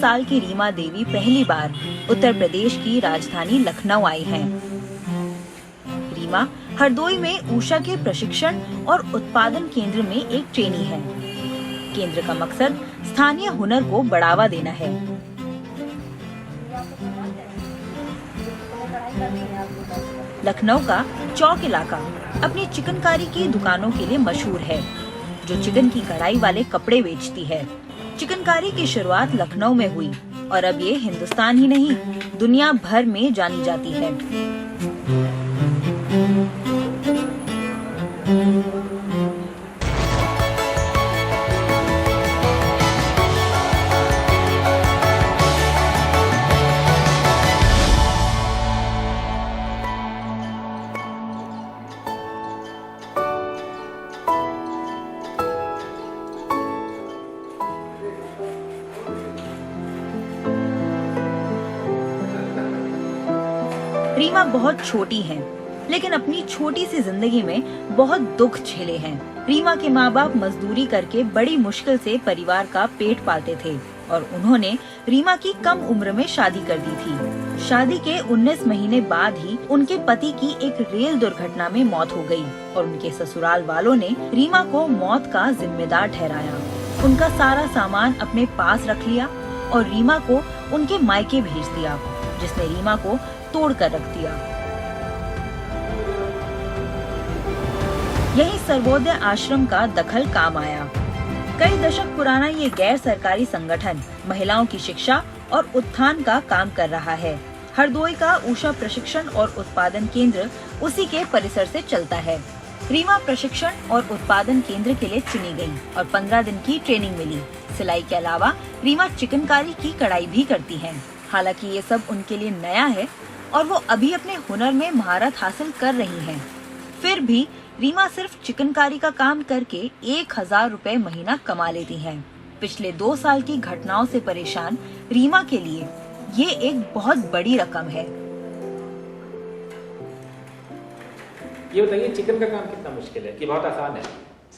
साल की रीमा देवी पहली बार उत्तर प्रदेश की राजधानी लखनऊ आई हैं। रीमा हरदोई में ऊषा के प्रशिक्षण और उत्पादन केंद्र में एक ट्रेनी है। केंद्र का मकसद स्थानीय हुनर को बढ़ावा देना है। लखनऊ का चौक इलाका अपनी चिकनकारी की दुकानों के लिए मशहूर है, जो चिकन की कढ़ाई वाले कपड़े बेचती है। चिकनकारी की शुरुआत लखनऊ में हुई और अब ये हिंदुस्तान ही नहीं, दुनिया भर में जानी जाती है। रीमा बहुत छोटी हैं, लेकिन अपनी छोटी सी जिंदगी में बहुत दुख झेले हैं। रीमा के माँ बाप मजदूरी करके बड़ी मुश्किल से परिवार का पेट पालते थे और उन्होंने रीमा की कम उम्र में शादी कर दी थी। शादी के 19 महीने बाद ही उनके पति की एक रेल दुर्घटना में मौत हो गई और उनके ससुराल वालों ने रीमा को मौत का जिम्मेदार ठहराया। उनका सारा सामान अपने पास रख लिया और रीमा को उनके मायके भेज दिया, जिसने रीमा को तोड़ कर रख दिया। यही सर्वोदय आश्रम का दखल काम आया। कई दशक पुराना ये गैर सरकारी संगठन महिलाओं की शिक्षा और उत्थान का काम कर रहा है। हरदोई का ऊषा प्रशिक्षण और उत्पादन केंद्र उसी के परिसर से चलता है। रीमा प्रशिक्षण और उत्पादन केंद्र के लिए चुनी गई और 15 दिन की ट्रेनिंग मिली। सिलाई के अलावा रीमा चिकनकारी की कढ़ाई भी करती हैं। हालांकि ये सब उनके लिए नया है और वो अभी अपने हुनर में महारत हासिल कर रही हैं। फिर भी रीमा सिर्फ चिकनकारी का काम करके 1000 रुपए महीना कमा लेती हैं। पिछले 2 साल की घटनाओं से परेशान रीमा के लिए ये एक बहुत बड़ी रकम है। ये बताइए, चिकन का काम कितना मुश्किल है कि बहुत आसान है?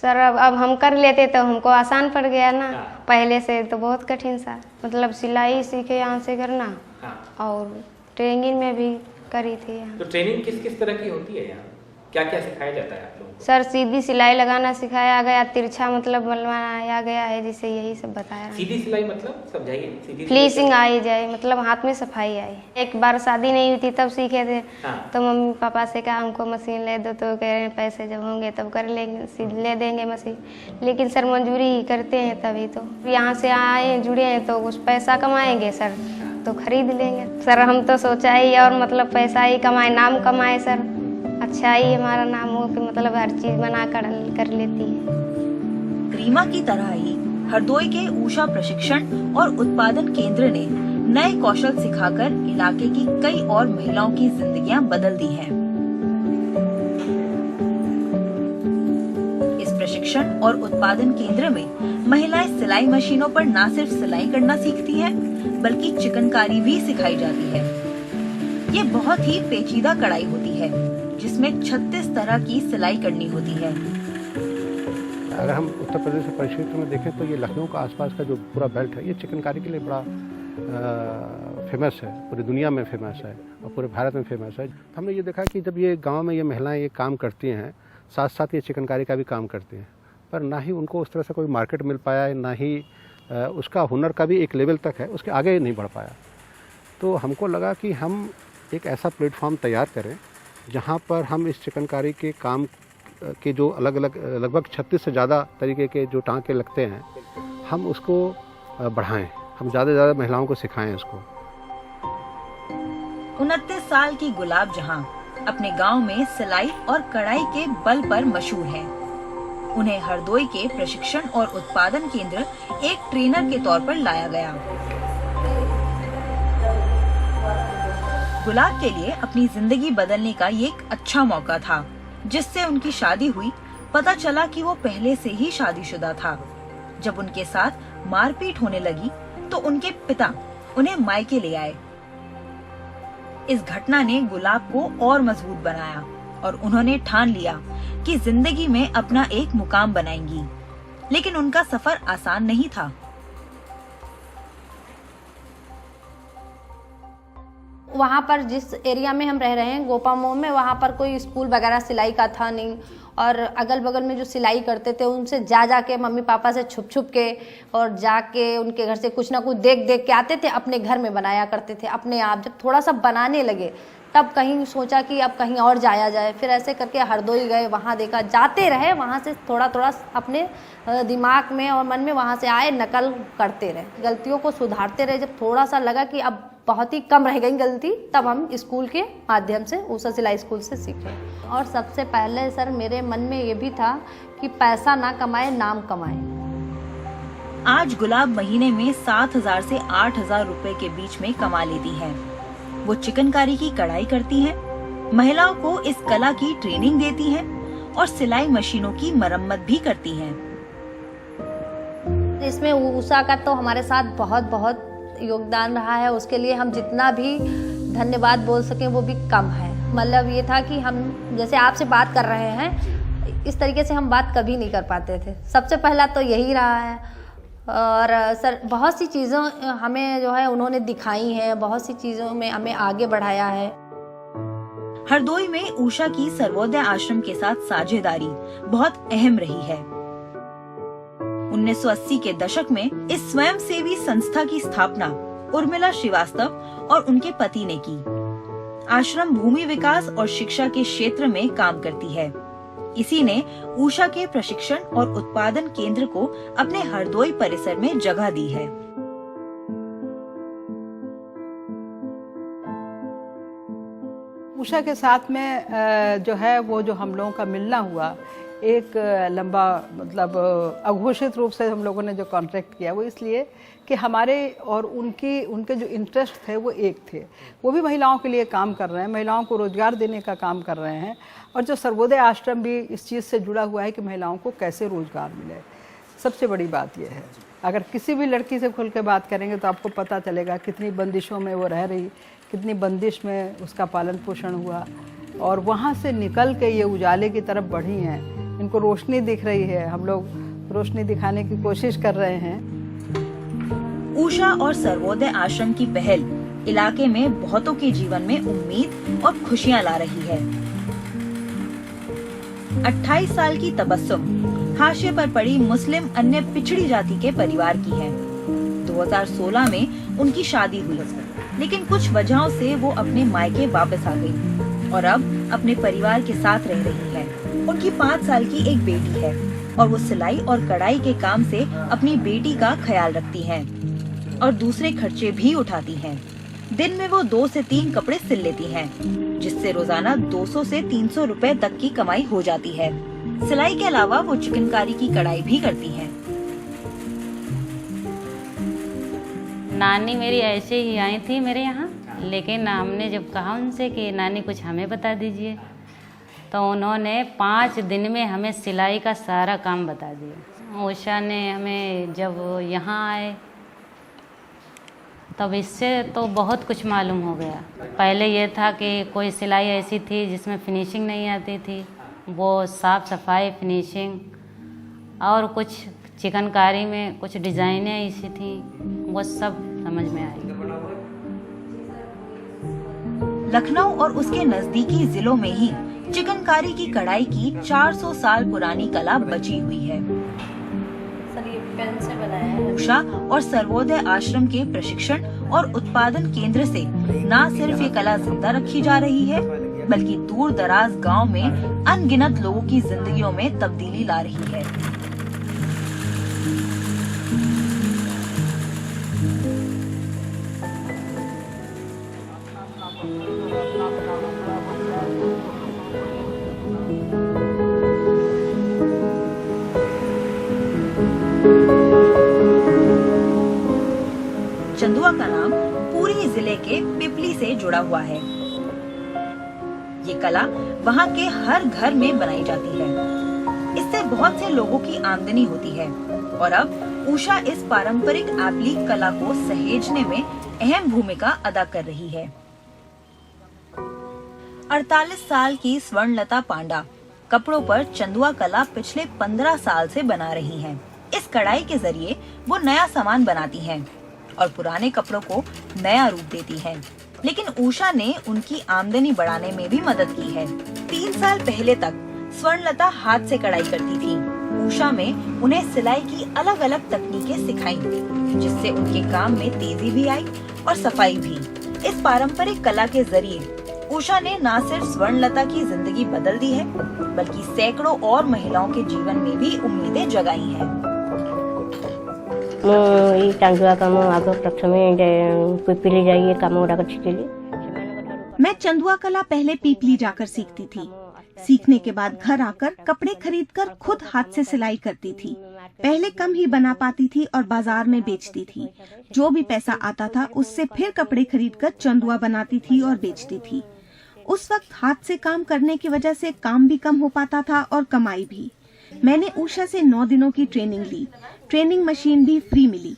सर अब हम कर लेते तो हमको आसान पड़ गया ना। पहले से तो बहुत कठिन सा, मतलब सिलाई सीखे यहाँ से करना और ट्रेनिंग में भी करी थी यहाँ। तो ट्रेनिंग किस किस तरह की होती है यहाँ? क्या क्या सिखाया जाता है आप लोगों को? सर सीधी सिलाई लगाना सिखाया गया, तिरछा मतलब बनवाया गया है, जिसे यही सब बताया। सीधी सिलाई मतलब समझाइए। फ्लीसिंग आई जाए, मतलब हाथ में सफाई आई। एक बार शादी नहीं हुई थी तब सीखे थे। तो मम्मी पापा से कहा हमको मशीन ले दो, तो कह रहे हैं पैसे जब होंगे तब कर लेंगे, ले देंगे मशीन। लेकिन सर मंजूरी करते हैं तभी तो। यहाँ से आए जुड़े हैं तो कुछ पैसा कमाएंगे सर तो खरीद लेंगे। सर हम तो सोचा ही और मतलब पैसा ही कमाए, नाम कमाए सर। अच्छा ही हमारा नाम हो कि मतलब हर चीज बना कर लेती है। रीमा की तरह ही हरदोई के ऊषा प्रशिक्षण और उत्पादन केंद्र ने नए कौशल सिखाकर इलाके की कई और महिलाओं की जिंदगियां बदल दी हैं। इस प्रशिक्षण और उत्पादन केंद्र में महिलाएं सिलाई मशीनों पर न सिर्फ सिलाई करना सीखती हैं, बल्कि चिकनकारी भी सिखाई जाती है। ये बहुत ही पेचीदा कढ़ाई होती है, जिसमें 36 तरह की सिलाई करनी होती है। अगर हम उत्तर प्रदेश के परिक्षेत्र में देखें तो ये लखनऊ का आसपास का जो पूरा बेल्ट है, ये चिकनकारी के लिए बड़ा फेमस है, पूरी दुनिया में फेमस है और पूरे भारत में फेमस है। हमने ये देखा कि जब ये गांव में ये महिलाएं ये काम करती हैं, साथ साथ ये चिकनकारी का भी काम करती हैं, पर ना ही उनको उस तरह से कोई मार्केट मिल पाया है, ना ही उसका हुनर का भी एक लेवल तक है, उसके आगे नहीं बढ़ पाया। तो हमको लगा कि हम एक ऐसा प्लेटफॉर्म तैयार करें जहाँ पर हम इस चिकनकारी के काम के जो अलग अलग लगभग 36 से ज़्यादा तरीके के जो टाँके लगते हैं, हम उसको बढ़ाएं, हम ज़्यादा से ज़्यादा महिलाओं को सिखाएं उसको। 29 साल की गुलाब जहां अपने गांव में सिलाई और कढ़ाई के बल पर मशहूर हैं। उन्हें हरदोई के प्रशिक्षण और उत्पादन केंद्र एक ट्रेनर के तौर पर लाया गया। गुलाब के लिए अपनी जिंदगी बदलने का ये एक अच्छा मौका था। जिससे उनकी शादी हुई, पता चला कि वो पहले से ही शादीशुदा था। जब उनके साथ मारपीट होने लगी तो उनके पिता उन्हें मायके ले आए। इस घटना ने गुलाब को और मजबूत बनाया और उन्होंने ठान लिया कि जिंदगी में अपना एक मुकाम बनाएंगी। लेकिन उनका सफर आसान नहीं था। वहाँ पर जिस एरिया में हम रह रहे हैं गोपामो में, वहाँ पर कोई स्कूल वगैरह सिलाई का था नहीं, और अगल बगल में जो सिलाई करते थे उनसे जा के मम्मी पापा से छुप के और जाके उनके घर से कुछ ना कुछ देख के आते थे, अपने घर में बनाया करते थे अपने आप। जब थोड़ा सा बनाने लगे तब कहीं सोचा कि अब कहीं और जाया जाए, फिर ऐसे करके हरदोई गए, वहाँ देखा, जाते रहे, वहाँ से थोड़ा अपने दिमाग में और मन में वहाँ से आए, नकल करते रहे, गलतियों को सुधारते रहे। जब थोड़ा सा लगा कि अब बहुत ही कम रह गई गलती, तब हम स्कूल के माध्यम से ऊषा सिलाई स्कूल से सीखे। और सबसे पहले सर मेरे मन में ये भी था कि पैसा ना कमाए, नाम कमाए। आज गुलाब महीने में 7,000 से 8,000 रुपए के बीच में कमा लेती हैं। वो चिकनकारी की कढ़ाई करती हैं, महिलाओं को इस कला की ट्रेनिंग देती हैं और सिलाई मशीनों की मरम्मत भी करती हैं। इसमें ऊषा का तो हमारे साथ बहुत योगदान रहा है, उसके लिए हम जितना भी धन्यवाद बोल सकें वो भी कम है। मतलब ये था कि हम जैसे आपसे बात कर रहे हैं, इस तरीके से हम बात कभी नहीं कर पाते थे। सबसे पहला तो यही रहा है। और सर बहुत सी चीज़ों हमें जो है उन्होंने दिखाई हैं, बहुत सी चीज़ों में हमें आगे बढ़ाया है। हरदोई में ऊषा की सर्वोदय आश्रम के साथ साझेदारी बहुत अहम रही है। 1980 के दशक में इस स्वयंसेवी संस्था की स्थापना उर्मिला श्रीवास्तव और उनके पति ने की। आश्रम भूमि विकास और शिक्षा के क्षेत्र में काम करती है। इसी ने ऊषा के प्रशिक्षण और उत्पादन केंद्र को अपने हरदोई परिसर में जगह दी है। ऊषा के साथ में जो है वो जो हम लोगों का मिलना हुआ, एक लंबा मतलब अघोषित रूप से हम लोगों ने जो कॉन्ट्रैक्ट किया, वो इसलिए कि हमारे और उनके जो इंटरेस्ट थे वो एक थे। वो भी महिलाओं के लिए काम कर रहे हैं, महिलाओं को रोजगार देने का काम कर रहे हैं, और जो सर्वोदय आश्रम भी इस चीज़ से जुड़ा हुआ है कि महिलाओं को कैसे रोजगार मिले। सबसे बड़ी बात यह है, अगर किसी भी लड़की से खुल के बात करेंगे तो आपको पता चलेगा कितनी बंदिशों में वो रह रही, कितनी बंदिश में उसका पालन पोषण हुआ, और वहाँ से निकल के ये उजाले की तरफ बढ़ी हैं। इनको रोशनी दिख रही है, हम लोग रोशनी दिखाने की कोशिश कर रहे हैं। ऊषा और सर्वोदय आश्रम की पहल इलाके में बहुतों के जीवन में उम्मीद और खुशियां ला रही है। 28 साल की तबस्सुम हाशिए पर पड़ी मुस्लिम अन्य पिछड़ी जाति के परिवार की है। 2016 में उनकी शादी हुई, लेकिन कुछ वजहों से वो अपने मायके वापस आ गई और अब अपने परिवार के साथ रह रही है। उनकी 5 साल की एक बेटी है और वो सिलाई और कढ़ाई के काम से अपनी बेटी का ख्याल रखती हैं और दूसरे खर्चे भी उठाती हैं। दिन में वो 2 से 3 कपड़े सिल लेती हैं, जिससे रोजाना 200 से 300 रुपए तक की कमाई हो जाती है। सिलाई के अलावा वो चिकनकारी की कढ़ाई भी करती हैं। नानी मेरी ऐसे ही आई थी मेरे यहाँ, लेकिन हमने जब कहा उनसे कि नानी कुछ हमें बता दीजिए, तो उन्होंने 5 दिन में हमें सिलाई का सारा काम बता दिया। ऊषा ने हमें जब यहाँ आए तब इससे तो बहुत कुछ मालूम हो गया। पहले ये था कि कोई सिलाई ऐसी थी जिसमें फिनिशिंग नहीं आती थी, वो साफ़ सफाई फिनिशिंग, और कुछ चिकनकारी में कुछ डिज़ाइनें ऐसी थी, वो सब समझ में आई। लखनऊ और उसके नजदीकी जिलों में ही चिकनकारी की कढ़ाई की 400 साल पुरानी कला बची हुई है। सर ये पेन से बनाया है। ऊषा और सर्वोदय आश्रम के प्रशिक्षण और उत्पादन केंद्र से न सिर्फ ये कला जिंदा रखी जा रही है, बल्कि दूर दराज गांव में अनगिनत लोगों की जिंदगियों में तब्दीली ला रही है। चंदुआ का नाम पूरी जिले के पिपली से जुड़ा हुआ है। ये कला वहाँ के हर घर में बनाई जाती है। इससे बहुत से लोगों की आमदनी होती है और अब ऊषा इस पारंपरिक एप्लिक कला को सहेजने में अहम भूमिका अदा कर रही है। 48 साल की स्वर्णलता पांडा कपड़ों पर चंदुआ कला पिछले 15 साल से बना रही हैं। इस कढ़ाई के जरिए वो नया सामान बनाती हैं और पुराने कपड़ों को नया रूप देती हैं। लेकिन उषा ने उनकी आमदनी बढ़ाने में भी मदद की है। 3 साल पहले तक स्वर्णलता हाथ से कढ़ाई करती थी। उषा में उन्हें सिलाई की अलग अलग तकनीकें सिखाई, जिससे उनके काम में तेजी भी आई और सफाई भी। इस पारंपरिक कला के जरिए उषा ने न सिर्फ स्वर्णलता की जिंदगी बदल दी है, बल्कि सैकड़ों और महिलाओं के जीवन में भी उम्मीदें जगाई हैं। मैं चंदुआ कला पहले पीपली जाकर सीखती थी। सीखने के बाद घर आकर कपड़े खरीदकर खुद हाथ से सिलाई करती थी। पहले कम ही बना पाती थी और बाजार में बेचती थी। जो भी पैसा आता था उससे फिर कपड़े खरीदकर चंदुआ बनाती थी और बेचती थी। उस वक्त हाथ से काम करने की वजह से काम भी कम हो पाता था और कमाई भी। मैंने उषा से 9 दिनों की ट्रेनिंग ली। ट्रेनिंग मशीन भी फ्री मिली।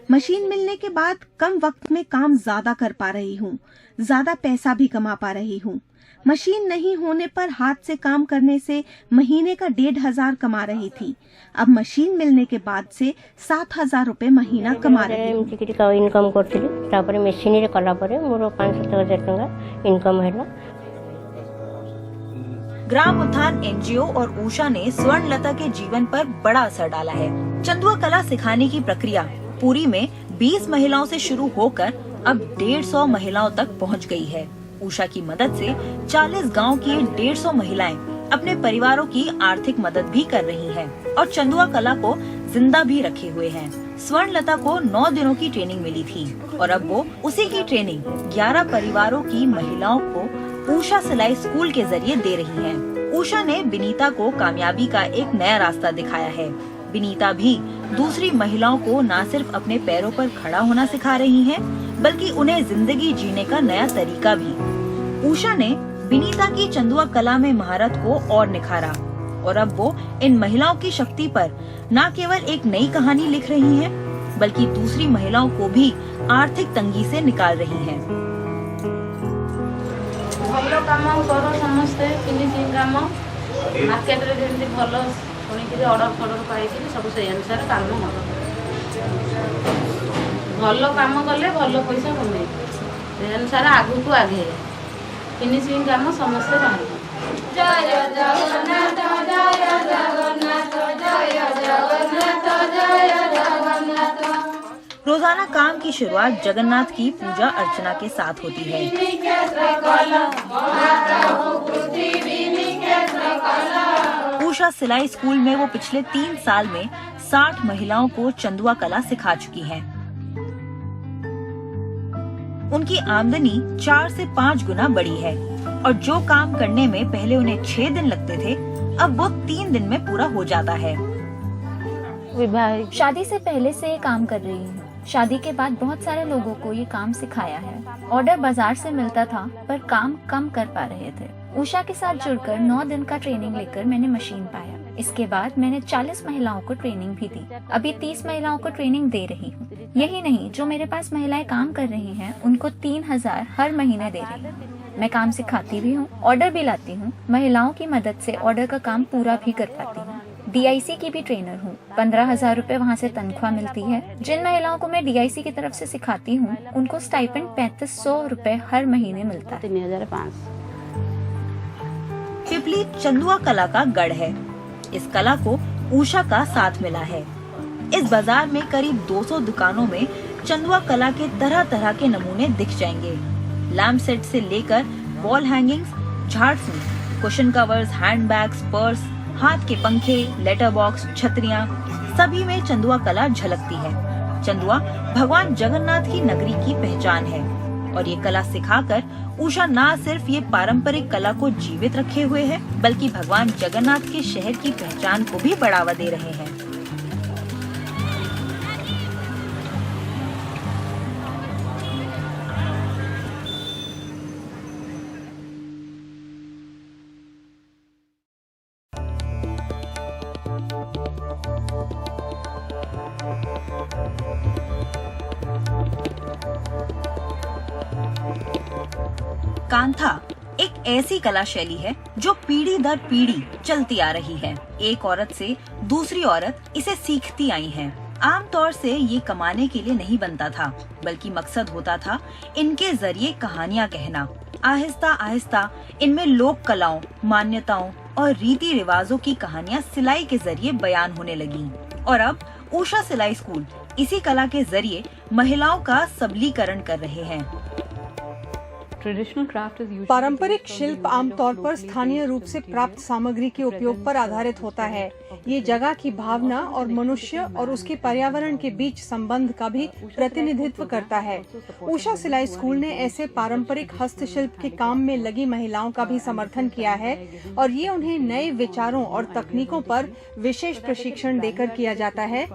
मशीन मिलने के बाद कम वक्त में काम ज्यादा कर पा रही हूँ, ज्यादा पैसा भी कमा पा रही हूँ। मशीन नहीं होने पर हाथ से काम करने से महीने का 1500 कमा रही थी। अब मशीन मिलने के बाद से 7000 रुपए महीना कमा रही हूँ। इनकम करथिली, तापर मशीन रे कला परे मोर 5-7 टका इनकम हैला। ग्राम उत्थान एनजीओ और उषा ने स्वर्णलता के जीवन पर बड़ा असर डाला है। चंदुआ कला सिखाने की प्रक्रिया पुरी में 20 महिलाओं से शुरू होकर अब 150 महिलाओं तक पहुंच गई है। उषा की मदद से 40 गांव की 150 महिलाएं अपने परिवारों की आर्थिक मदद भी कर रही हैं और चंदुआ कला को जिंदा भी रखे हुए हैं। स्वर्णलता को 9 दिनों की ट्रेनिंग मिली थी और अब वो उसी की ट्रेनिंग 11 परिवारों की महिलाओं को उषा सिलाई स्कूल के जरिए दे रही हैं। उषा ने विनीता को कामयाबी का एक नया रास्ता दिखाया है। विनीता भी दूसरी महिलाओं को न सिर्फ अपने पैरों पर खड़ा होना सिखा रही हैं, बल्कि उन्हें जिंदगी जीने का नया तरीका भी। उषा ने विनीता की चंदुआ कला में महारत को और निखारा और अब वो इन महिलाओं की शक्ति पर न केवल एक नई कहानी लिख रही हैं, बल्कि दूसरी महिलाओं को भी आर्थिक तंगी से निकाल रही हैं। भलो काम करो समस्ते, फिनिशिंग काम मार्केट रे जेंति भलो कोनी ऑर्डर पाई सब से अनुसार काम हो। भलो काम कले भलो पैसा कमे, से अनुसार आगु को आगे फिनिशिंग काम समस्ते बाहर। जय जगन्नाथ जय जगन्नाथ जय जगन्नाथ जय जगन्नाथ। रोजाना काम की शुरुआत जगन्नाथ की पूजा अर्चना के साथ होती है। उषा सिलाई स्कूल में वो पिछले 3 साल में 60 महिलाओं को चंदुआ कला सिखा चुकी हैं। उनकी आमदनी 4 से 5 गुना बढ़ी है और जो काम करने में पहले उन्हें 6 दिन लगते थे, अब वो 3 दिन में पूरा हो जाता है। शादी से पहले से ये काम कर रही हूँ। शादी के बाद बहुत सारे लोगों को ये काम सिखाया है। ऑर्डर बाजार से मिलता था पर काम कम कर पा रहे थे। उषा के साथ जुड़कर 9 दिन का ट्रेनिंग लेकर मैंने मशीन पाया। इसके बाद मैंने 40 महिलाओं को ट्रेनिंग भी दी। अभी 30 महिलाओं को ट्रेनिंग दे रही हूँ। यही नहीं, जो मेरे पास महिलाएं काम कर रही हैं, उनको 3000 हर महीने दे रही हूँ। मैं काम सिखाती भी हूँ, ऑर्डर भी लाती हूँ। महिलाओं की मदद से ऑर्डर का काम पूरा भी कर पाती हूँ। DIC की भी ट्रेनर हूँ। 15,000 रुपए वहाँ से तनख्वाह मिलती है। जिन महिलाओं को मैं DIC की तरफ से सिखाती हूँ, उनको स्टाइपेंड 3500 रुपए हर महीने मिलता है। 3500। पिपली चंदुआ कला का गढ़ है। इस कला को उषा का साथ मिला है। इस बाजार में करीब 200 दुकानों में चंदुआ कला के तरह तरह के नमूने दिख जाएंगे। लैम्प सेट से लेकर वॉल हैंगिंग्स, झाड़सूं, कुशन कवर्स, हैंडबैग्स, पर्स, हाथ के पंखे, लेटर बॉक्स, छतरियाँ, सभी में चंदुआ कला झलकती है। चंदुआ भगवान जगन्नाथ की नगरी की पहचान है और ये कला सिखाकर उषा न सिर्फ ये पारंपरिक कला को जीवित रखे हुए है, बल्कि भगवान जगन्नाथ के शहर की पहचान को भी बढ़ावा दे रहे हैं। कांथा एक ऐसी कला शैली है जो पीढ़ी दर पीढ़ी चलती आ रही है। एक औरत से दूसरी औरत इसे सीखती आई है। आमतौर से ये कमाने के लिए नहीं बनता था, बल्कि मकसद होता था इनके जरिए कहानियाँ कहना। आहिस्ता आहिस्ता इनमें लोक कलाओं, मान्यताओं और रीति रिवाजों की कहानियाँ सिलाई के जरिए बयान होने लगी। और अब उषा सिलाई स्कूल इसी कला के जरिए महिलाओं का सबलीकरण कर रहे हैं। पारंपरिक शिल्प आमतौर पर स्थानीय रूप से प्राप्त सामग्री के उपयोग पर आधारित होता है। ये जगह की भावना और मनुष्य और उसके पर्यावरण के बीच संबंध का भी प्रतिनिधित्व करता है। उषा सिलाई स्कूल ने ऐसे पारंपरिक हस्तशिल्प के काम में लगी महिलाओं का भी समर्थन किया है और ये उन्हें नए विचारों और तकनीकों पर विशेष प्रशिक्षण देकर किया जाता है।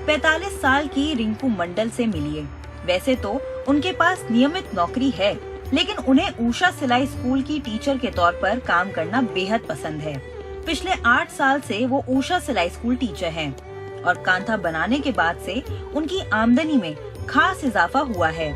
45 साल की रिंकू मंडल से मिलिए। वैसे तो उनके पास नियमित नौकरी है, लेकिन उन्हें उषा सिलाई स्कूल की टीचर के तौर पर काम करना बेहद पसंद है। पिछले 8 साल से वो उषा सिलाई स्कूल टीचर हैं और कांथा बनाने के बाद से उनकी आमदनी में खास इजाफा हुआ है।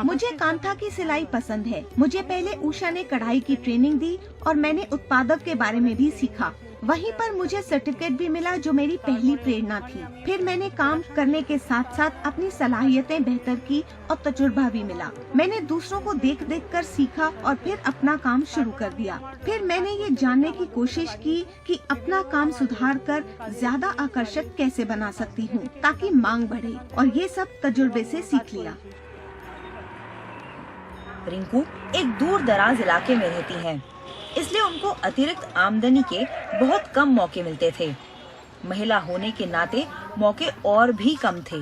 मुझे कांथा की सिलाई पसंद है। मुझे पहले उषा ने कढ़ाई की ट्रेनिंग दी और मैंने उत्पादक के बारे में भी सीखा। वहीं पर मुझे सर्टिफिकेट भी मिला जो मेरी पहली प्रेरणा थी। फिर मैंने काम करने के साथ साथ अपनी सलाहियतें बेहतर की और तजुर्बा भी मिला। मैंने दूसरों को देख देख कर सीखा और फिर अपना काम शुरू कर दिया। फिर मैंने ये जानने की कोशिश की कि अपना काम सुधार कर ज्यादा आकर्षक कैसे बना सकती हूँ ताकि मांग बढ़े, और ये सब तजुर्बे से सीख लिया। रिंकू एक दूर दराज इलाके में रहती हैं, इसलिए उनको अतिरिक्त आमदनी के बहुत कम मौके मिलते थे। महिला होने के नाते मौके और भी कम थे।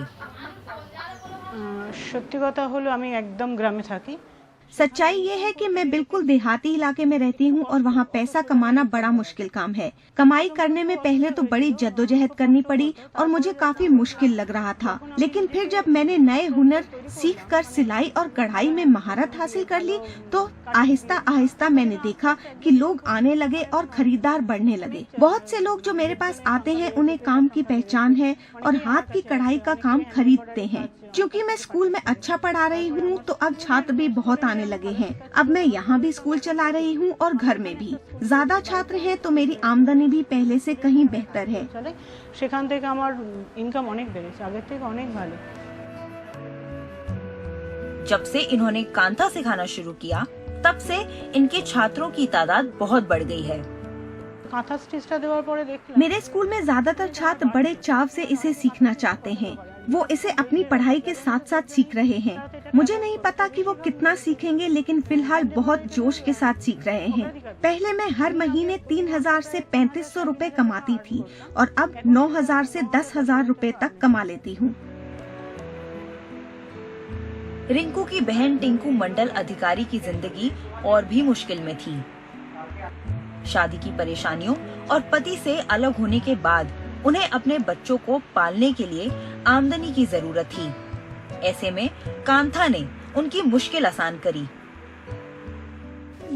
সত্যি কথা হলো আমি একদম গ্রামে থাকি। सच्चाई ये है कि मैं बिल्कुल देहाती इलाके में रहती हूँ और वहाँ पैसा कमाना बड़ा मुश्किल काम है। कमाई करने में पहले तो बड़ी जद्दोजहद करनी पड़ी और मुझे काफी मुश्किल लग रहा था, लेकिन फिर जब मैंने नए हुनर सीखकर सिलाई और कढ़ाई में महारत हासिल कर ली तो आहिस्ता आहिस्ता मैंने देखा कि लोग आने लगे और खरीदार बढ़ने लगे। बहुत से लोग जो मेरे पास आते हैं उन्हें काम की पहचान है और हाथ की कढ़ाई का काम खरीदते हैं। क्योंकि मैं स्कूल में अच्छा पढ़ा रही हूँ तो अब छात्र भी बहुत आने लगे हैं। अब मैं यहाँ भी स्कूल चला रही हूँ और घर में भी ज्यादा छात्र हैं तो मेरी आमदनी भी पहले से कहीं बेहतर है। সেখান থেকে আমার ইনকাম অনেক বেড়েছে, আগের থেকে অনেক ভালো। जब से इन्होंने कांथा सिखाना शुरू किया तब से इनके छात्रों की तादाद बहुत बढ़ गई है। কাঁথা স্টিচটা দেওয়ার পরে দেখলাম मेरे स्कूल में ज्यादातर छात्र बड़े चाव से इसे सीखना चाहते हैं। वो इसे अपनी पढ़ाई के साथ साथ सीख रहे हैं। मुझे नहीं पता कि वो कितना सीखेंगे, लेकिन फिलहाल बहुत जोश के साथ सीख रहे हैं। पहले मैं हर महीने 3000 से 3500 रुपए कमाती थी और अब 9000 से 10,000 रुपए तक कमा लेती हूँ। रिंकू की बहन टिंकू मंडल अधिकारी की जिंदगी और भी मुश्किल में थी। शादी की परेशानियों और पति से अलग होने के बाद उन्हें अपने बच्चों को पालने के लिए आमदनी की जरूरत थी। ऐसे में कांथा ने उनकी मुश्किल आसान करी।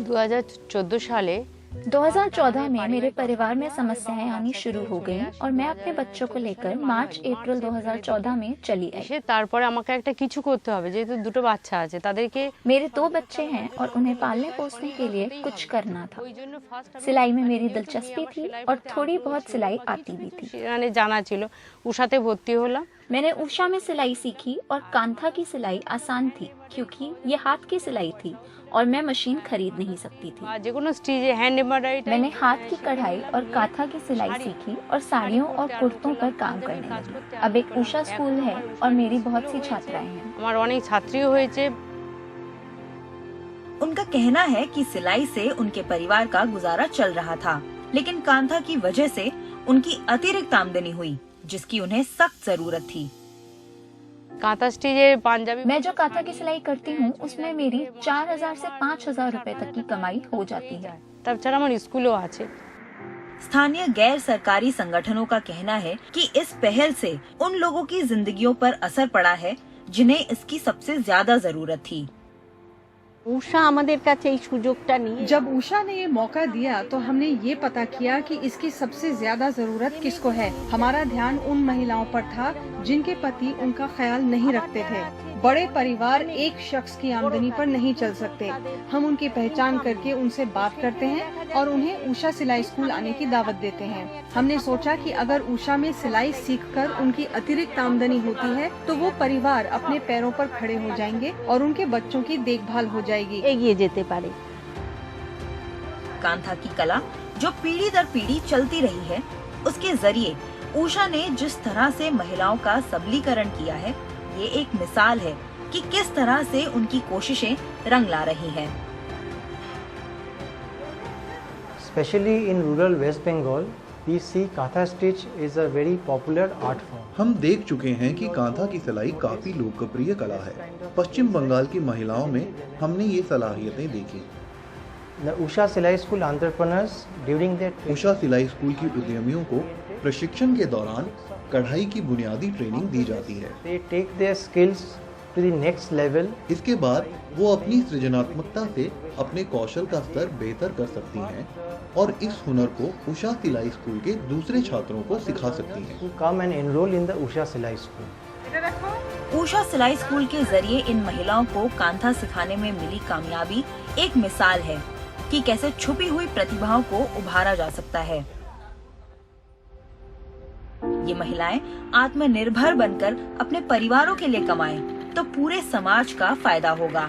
2014 साले 2014 में मेरे परिवार में समस्याएं आनी शुरू हो गईं और मैं अपने बच्चों को लेकर मार्च अप्रैल 2014 में चली आई। তারপরে আমাকে একটা কিছু করতে হবে, যেহেতু দুটো বাচ্চা আছে তাদেরকে। मेरे 2 बच्चे हैं और उन्हें पालने पोसने के लिए कुछ करना था। सिलाई में मेरी दिलचस्पी थी और थोड़ी बहुत सिलाई आती भी थी। মানে জানা ছিল, উষাতে ভর্তি হলাম। मैंने उषा में सिलाई सीखी और कांथा की सिलाई आसान थी क्योंकि ये हाथ की सिलाई थी और मैं मशीन खरीद नहीं सकती थी। मैंने हाथ की कढ़ाई और कांथा की सिलाई सीखी और साड़ियों और कुर्तों पर काम करने लगी। अब एक उषा स्कूल है और मेरी बहुत सी छात्राएं हैं। उनका कहना है कि सिलाई से उनके परिवार का गुजारा चल रहा था, लेकिन कांथा की वजह से उनकी अतिरिक्त आमदनी हुई जिसकी उन्हें सख्त जरूरत थी। मैं जो कांथा की सिलाई करती हूँ उसमें मेरी 4000 से 5000 रुपए तक की कमाई हो जाती है। स्थानीय गैर सरकारी संगठनों का कहना है कि इस पहल से उन लोगों की जिंदगियों पर असर पड़ा है जिन्हें इसकी सबसे ज्यादा जरूरत थी। उषा আমাদের কাছে এই সুযোগটা নিয়ে जब उषा ने ये मौका दिया तो हमने ये पता किया कि इसकी सबसे ज्यादा जरूरत किसको है। हमारा ध्यान उन महिलाओं पर था जिनके पति उनका ख्याल नहीं रखते थे। बड़े परिवार एक शख्स की आमदनी पर नहीं चल सकते। हम उनकी पहचान करके उनसे बात करते हैं और उन्हें उषा सिलाई स्कूल आने की दावत देते हैं। हमने सोचा कि अगर उषा में सिलाई सीखकर उनकी अतिरिक्त आमदनी होती है तो वो परिवार अपने पैरों पर खड़े हो जाएंगे और उनके बच्चों की देखभाल हो जाएगी। এগিয়ে যেতে পারে। कांथा की कला जो पीढ़ी दर पीढ़ी चलती रही है, उसके जरिए उषा ने जिस तरह से महिलाओं का सबलीकरण किया है, ये एक मिसाल है कि किस तरह से उनकी कोशिशें रंग ला रही हैं। Especially in rural West Bengal, we see kantha stitch is a very popular art form. हम देख चुके हैं कि कांथा की सिलाई काफी लोकप्रिय कला है। पश्चिम बंगाल की महिलाओं में हमने ये सलाहियतें देखी। The Usha Silai School entrepreneurs during their Usha सिलाई स्कूल की उद्यमियों को प्रशिक्षण के दौरान कढ़ाई की बुनियादी ट्रेनिंग दी जाती है। they take their skills to the next level. इसके बाद वो अपनी सृजनात्मकता से अपने कौशल का स्तर बेहतर कर सकती हैं और इस हुनर को उषा सिलाई स्कूल के दूसरे छात्रों को सिखा सकती हैं। To come and enroll in the Usha Silai School. Usha सिलाई स्कूल के जरिए इन महिलाओं को कांथा सिखाने में मिली कामयाबी एक मिसाल है कि कैसे छुपी हुई प्रतिभाओं को उभारा जा सकता है। ये महिलाएं आत्मनिर्भर बनकर अपने परिवारों के लिए कमाएं तो पूरे समाज का फायदा होगा।